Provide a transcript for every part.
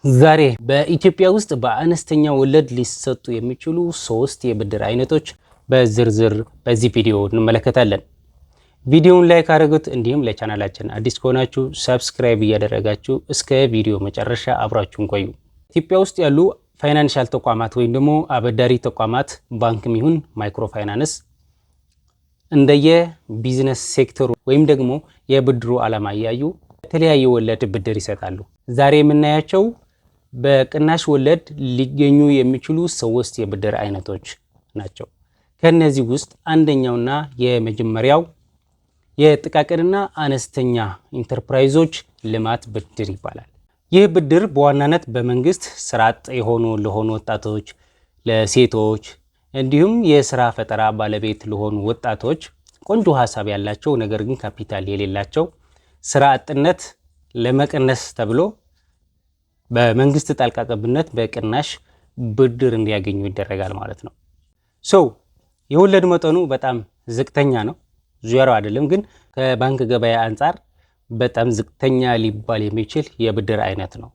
ዛሬ በኢትዮጵያ ውስጥ በአነስተኛ ወለድ ሊሰጡ የሚችሉ 3 የብድር አይነቶች በዝርዝር በዚህ ቪዲዮ እንመለከታለን። ቪዲዮውን ላይክ አድርጉት፣ እንዲሁም ለቻናላችን አዲስ ከሆናችሁ ሰብስክራይብ እያደረጋችሁ እስከ ቪዲዮ መጨረሻ አብራችሁን ቆዩ። ኢትዮጵያ ውስጥ ያሉ ፋይናንሻል ተቋማት ወይም ደግሞ አበዳሪ ተቋማት ባንክም ይሁን ማይክሮ ፋይናንስ እንደየ ቢዝነስ ሴክተሩ ወይም ደግሞ የብድሩ ዓላማ እያዩ የተለያየ ወለድ ብድር ይሰጣሉ። ዛሬ የምናያቸው በቅናሽ ወለድ ሊገኙ የሚችሉ 3 የብድር አይነቶች ናቸው። ከነዚህ ውስጥ አንደኛውና የመጀመሪያው የጥቃቅንና አነስተኛ ኢንተርፕራይዞች ልማት ብድር ይባላል። ይህ ብድር በዋናነት በመንግስት ስራ አጥ ለሆኑ ወጣቶች፣ ለሴቶች እንዲሁም የስራ ፈጠራ ባለቤት ለሆኑ ወጣቶች ቆንጆ ሀሳብ ያላቸው ነገር ግን ካፒታል የሌላቸው ስራ አጥነት ለመቀነስ ተብሎ በመንግስት ጣልቃ ገብነት በቅናሽ ብድር እንዲያገኙ ይደረጋል ማለት ነው። የወለድ መጠኑ በጣም ዝቅተኛ ነው፣ ዜሮ አይደለም፣ ግን ከባንክ ገበያ አንጻር በጣም ዝቅተኛ ሊባል የሚችል የብድር አይነት ነው።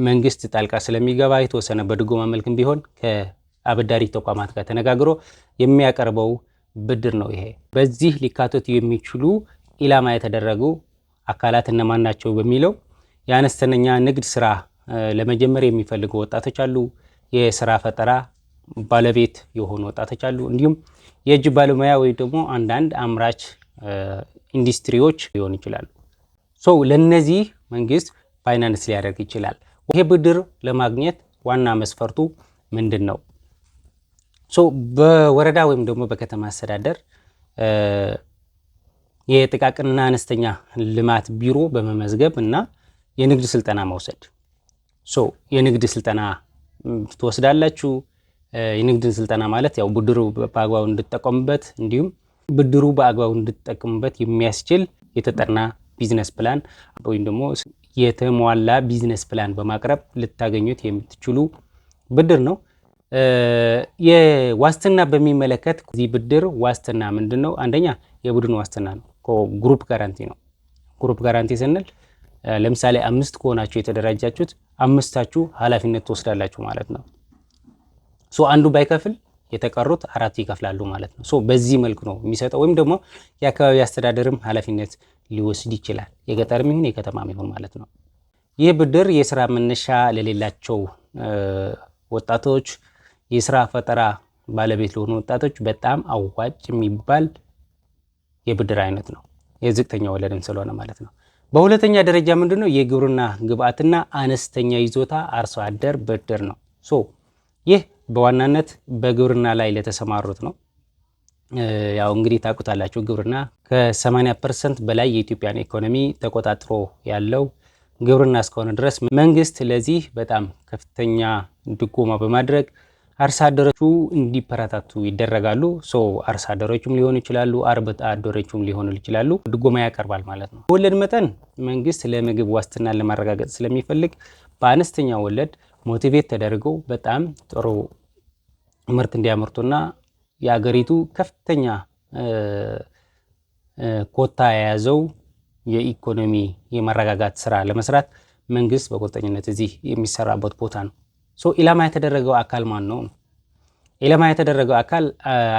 መንግስት ጣልቃ ስለሚገባ የተወሰነ በድጎማ መልክም ቢሆን ከአበዳሪ ተቋማት ጋር ተነጋግሮ የሚያቀርበው ብድር ነው። ይሄ በዚህ ሊካተቱ የሚችሉ ኢላማ የተደረጉ አካላት እነማን ናቸው በሚለው የአነስተኛ ንግድ ስራ ለመጀመር የሚፈልጉ ወጣቶች አሉ፣ የስራ ፈጠራ ባለቤት የሆኑ ወጣቶች አሉ፣ እንዲሁም የእጅ ባለሙያ ወይ ደግሞ አንዳንድ አምራች ኢንዱስትሪዎች ሊሆኑ ይችላሉ። ለነዚህ መንግስት ፋይናንስ ሊያደርግ ይችላል። ይሄ ብድር ለማግኘት ዋና መስፈርቱ ምንድን ነው? በወረዳ ወይም ደግሞ በከተማ አስተዳደር የጥቃቅንና አነስተኛ ልማት ቢሮ በመመዝገብ እና የንግድ ስልጠና መውሰድ። የንግድ ስልጠና ትወስዳላችሁ። የንግድ ስልጠና ማለት ያው ብድሩ በአግባቡ እንድትጠቀሙበት እንዲሁም ብድሩ በአግባቡ እንድትጠቀሙበት የሚያስችል የተጠና ቢዝነስ ፕላን ወይም ደግሞ የተሟላ ቢዝነስ ፕላን በማቅረብ ልታገኙት የምትችሉ ብድር ነው። የዋስትና በሚመለከት እዚህ ብድር ዋስትና ምንድን ነው? አንደኛ የቡድን ዋስትና ነው። ግሩፕ ጋራንቲ ነው። ግሩፕ ጋራንቲ ስንል ለምሳሌ 5 ከሆናችሁ የተደራጃችሁት 5ታችሁ ኃላፊነት ትወስዳላችሁ ማለት ነው። አንዱ ባይከፍል የተቀሩት 4 ይከፍላሉ ማለት ነው። በዚህ መልኩ ነው የሚሰጠው። ወይም ደግሞ የአካባቢ አስተዳደርም ኃላፊነት ሊወስድ ይችላል፣ የገጠርም ይሁን የከተማም ይሁን ማለት ነው። ይህ ብድር የስራ መነሻ ለሌላቸው ወጣቶች፣ የስራ ፈጠራ ባለቤት ለሆኑ ወጣቶች በጣም አዋጭ የሚባል የብድር አይነት ነው፣ የዝቅተኛ ወለድም ስለሆነ ማለት ነው። በሁለተኛ ደረጃ ምንድነው? የግብርና ግብአትና አነስተኛ ይዞታ አርሶ አደር ብድር ነው። ይህ በዋናነት በግብርና ላይ ለተሰማሩት ነው። ያው እንግዲህ ታውቁታላችሁ፣ ግብርና ከ80% በላይ የኢትዮጵያን ኢኮኖሚ ተቆጣጥሮ ያለው ግብርና እስከሆነ ድረስ መንግስት ለዚህ በጣም ከፍተኛ ድጎማ በማድረግ አርሶ አደሮቹ እንዲበረታቱ ይደረጋሉ። አርሶ አደሮቹም ሊሆኑ ይችላሉ፣ አርብቶ አደሮቹም ሊሆኑ ይችላሉ፣ ድጎማ ያቀርባል ማለት ነው። ወለድ መጠን መንግስት ለምግብ ዋስትናን ለማረጋገጥ ስለሚፈልግ በአነስተኛ ወለድ ሞቲቬት ተደርገው በጣም ጥሩ ምርት እንዲያመርቱና የአገሪቱ ከፍተኛ ኮታ የያዘው የኢኮኖሚ የማረጋጋት ስራ ለመስራት መንግስት በቁርጠኝነት እዚህ የሚሰራበት ቦታ ነው። ኢላማ የተደረገው አካል ማን ነው? ኢላማ የተደረገው አካል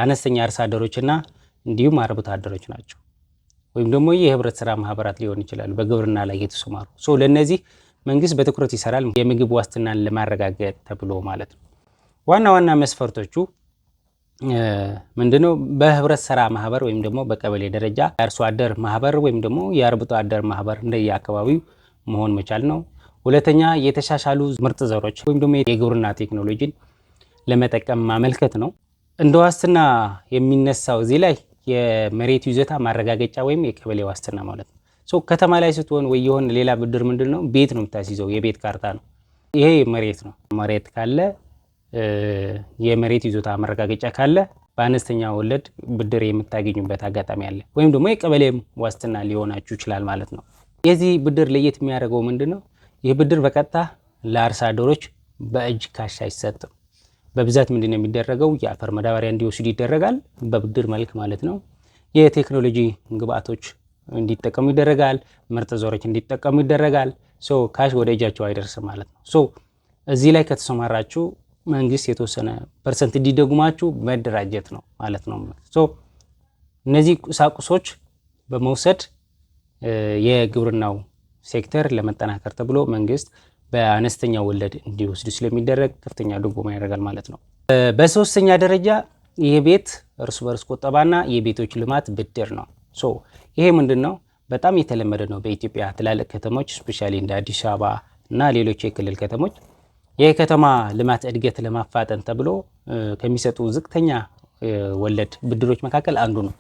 አነስተኛ አርሶ አደሮችና እንዲሁም አርብቶ አደሮች ናቸው። ወይም ደግሞ የህብረት ስራ ማህበራት ሊሆን ይችላሉ፣ በግብርና ላይ የተሰማሩ። ለነዚህ መንግስት በትኩረት ይሰራል፣ የምግብ ዋስትናን ለማረጋገጥ ተብሎ ማለት ነው። ዋና መስፈርቶቹ ምንድነው? በህብረት ስራ ማህበር ወይም ደግሞ በቀበሌ ደረጃ የአርሶ አደር ማህበር ወይም ደግሞ የአርብቶ አደር ማህበር እንደየአካባቢው መሆን መቻል ነው። ሁለተኛ የተሻሻሉ ምርጥ ዘሮች ወይም ደግሞ የግብርና ቴክኖሎጂን ለመጠቀም ማመልከት ነው። እንደ ዋስትና የሚነሳው እዚህ ላይ የመሬት ይዞታ ማረጋገጫ ወይም የቀበሌ ዋስትና ማለት ነው። ከተማ ላይ ስትሆን ወይ የሆነ ሌላ ብድር ምንድነው? ቤት ነው የምታስይዘው፣ የቤት ካርታ ነው። ይሄ መሬት ነው። መሬት ካለ የመሬት ይዞታ ማረጋገጫ ካለ በአነስተኛ ወለድ ብድር የምታገኙበት አጋጣሚ አለ። ወይም ደግሞ የቀበሌ ዋስትና ሊሆናችሁ ይችላል ማለት ነው። የዚህ ብድር ለየት የሚያደርገው ምንድነው? ይህ ብድር በቀጥታ ለአርሶ አደሮች በእጅ ካሽ አይሰጥም። በብዛት ምንድነው የሚደረገው? የአፈር ማዳበሪያ እንዲወስዱ ይደረጋል፣ በብድር መልክ ማለት ነው። የቴክኖሎጂ ግብአቶች እንዲጠቀሙ ይደረጋል፣ ምርጥ ዘሮች እንዲጠቀሙ ይደረጋል። ካሽ ወደ እጃቸው አይደርስም ማለት ነው። እዚህ ላይ ከተሰማራችሁ መንግስት የተወሰነ ፐርሰንት እንዲደጉማችሁ መደራጀት ነው ማለት ነው። እነዚህ ቁሳቁሶች በመውሰድ የግብርናው ሴክተር ለመጠናከር ተብሎ መንግስት በአነስተኛ ወለድ እንዲወስዱ ስለሚደረግ ከፍተኛ ድጎማ ያደርጋል ማለት ነው። በሶስተኛ ደረጃ የቤት እርስ በርስ ቁጠባና የቤቶች ልማት ብድር ነው። ይሄ ምንድን ነው? በጣም የተለመደ ነው በኢትዮጵያ ትላልቅ ከተሞች ስፔሻሊ እንደ አዲስ አበባ እና ሌሎች የክልል ከተሞች የከተማ ልማት እድገት ለማፋጠን ተብሎ ከሚሰጡ ዝቅተኛ ወለድ ብድሮች መካከል አንዱ ነው።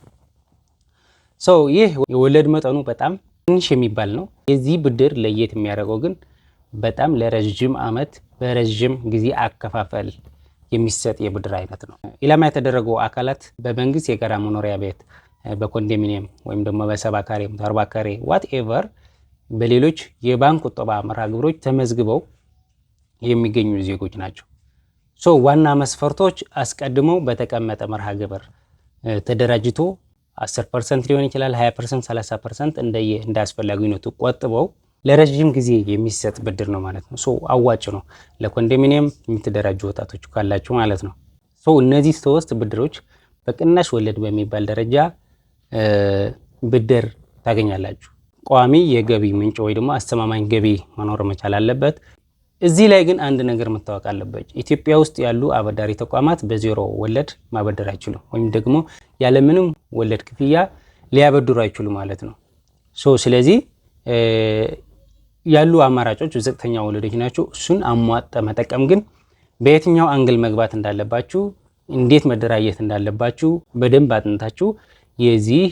ይህ የወለድ መጠኑ በጣም ትንሽ የሚባል ነው። የዚህ ብድር ለየት የሚያደርገው ግን በጣም ለረጅም ዓመት በረጅም ጊዜ አከፋፈል የሚሰጥ የብድር አይነት ነው። ኢላማ የተደረጉ አካላት በመንግስት የጋራ መኖሪያ ቤት፣ በኮንዶሚኒየም ወይም ደግሞ በሰባ ካሬ፣ 40 ካሬ ዋትኤቨር በሌሎች የባንክ ቁጠባ መርሃ ግብሮች ተመዝግበው የሚገኙ ዜጎች ናቸው። ዋና መስፈርቶች አስቀድመው በተቀመጠ መርሃ ግብር ተደራጅቶ 10% ሊሆን ይችላል፣ 20%፣ 30% እንደ አስፈላጊነቱ ቆጥበው ለረጅም ጊዜ የሚሰጥ ብድር ነው ማለት ነው። አዋጭ ነው ለኮንዶሚኒየም የምትደራጁ ወጣቶች ካላችሁ ማለት ነው። እነዚህ ሶስት ብድሮች በቅናሽ ወለድ በሚባል ደረጃ ብድር ታገኛላችሁ። ቋሚ የገቢ ምንጭ ወይ ደግሞ አስተማማኝ ገቢ መኖር መቻል አለበት። እዚህ ላይ ግን አንድ ነገር መታወቅ አለበት። ኢትዮጵያ ውስጥ ያሉ አበዳሪ ተቋማት በዜሮ ወለድ ማበደር አይችሉም፣ ወይም ደግሞ ያለምንም ወለድ ክፍያ ሊያበድሩ አይችሉም ማለት ነው። ስለዚህ ያሉ አማራጮች ዝቅተኛ ወለዶች ናቸው። እሱን አሟጠ መጠቀም ግን በየትኛው አንግል መግባት እንዳለባችሁ፣ እንዴት መደራጀት እንዳለባችሁ በደንብ አጥንታችሁ የዚህ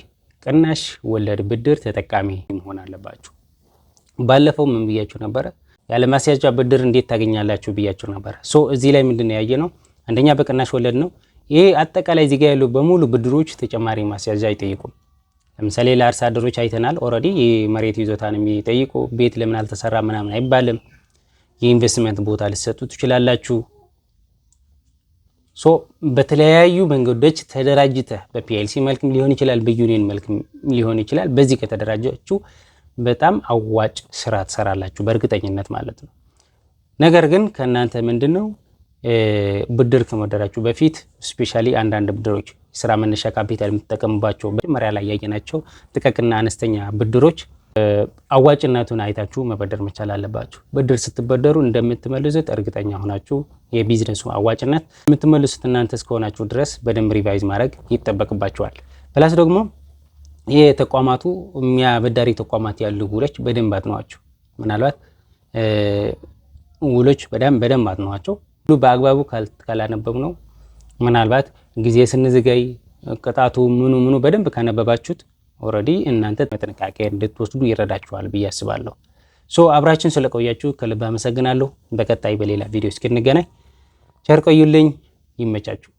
ቅናሽ ወለድ ብድር ተጠቃሚ መሆን አለባችሁ። ባለፈው ምን ብያችሁ ነበረ? ያለ ማስያዣ ብድር እንዴት ታገኛላችሁ ብያችሁ ነበረ። እዚህ ላይ ምንድነው ያየነው? አንደኛ በቅናሽ ወለድ ነው። ይሄ አጠቃላይ እዚህ ጋር ያሉ በሙሉ ብድሮች ተጨማሪ ማስያዣ አይጠይቁም። ለምሳሌ ለአርሶ አደሮች አይተናል። ኦልሬዲ የመሬት ይዞታን የሚጠይቁ ቤት ለምን አልተሰራ ምናምን አይባልም። የኢንቨስትመንት ቦታ ልትሰጡ ትችላላችሁ። በተለያዩ መንገዶች ተደራጅተህ በፒኤልሲ መልክም ሊሆን ይችላል፣ በዩኒየን መልክም ሊሆን ይችላል። በዚህ ከተደራጃችሁ በጣም አዋጭ ስራ ትሰራላችሁ በእርግጠኝነት ማለት ነው። ነገር ግን ከእናንተ ምንድነው ብድር ከመደራችሁ በፊት ስፔሻሊ አንዳንድ ብድሮች ስራ መነሻ ካፒታል የምትጠቀሙባቸው መጀመሪያ ላይ ያየናቸው ጥቃቅንና አነስተኛ ብድሮች አዋጭነቱን አይታችሁ መበደር መቻል አለባችሁ። ብድር ስትበደሩ እንደምትመልሱት እርግጠኛ ሆናችሁ የቢዝነሱ አዋጭነት የምትመልሱት እናንተ እስከሆናችሁ ድረስ በደንብ ሪቫይዝ ማድረግ ይጠበቅባችኋል። ፕላስ ደግሞ የተቋማቱ የሚያበዳሪ ተቋማት ያሉ ውሎች በደንብ አጥኗቸው። ምናልባት ውሎች በደንብ አጥኗቸው ሁሉ በአግባቡ ካላነበብ ነው ምናልባት ጊዜ ስንዝገይ ቅጣቱ ምኑ በደንብ ካነበባችሁት ኦልሬዲ እናንተ በጥንቃቄ እንድትወስዱ ይረዳችኋል ብዬ አስባለሁ። አብራችን ስለቆያችሁ ከልብ አመሰግናለሁ። በቀጣይ በሌላ ቪዲዮ እስክንገናኝ ቸር ቆዩልኝ። ይመቻችሁ።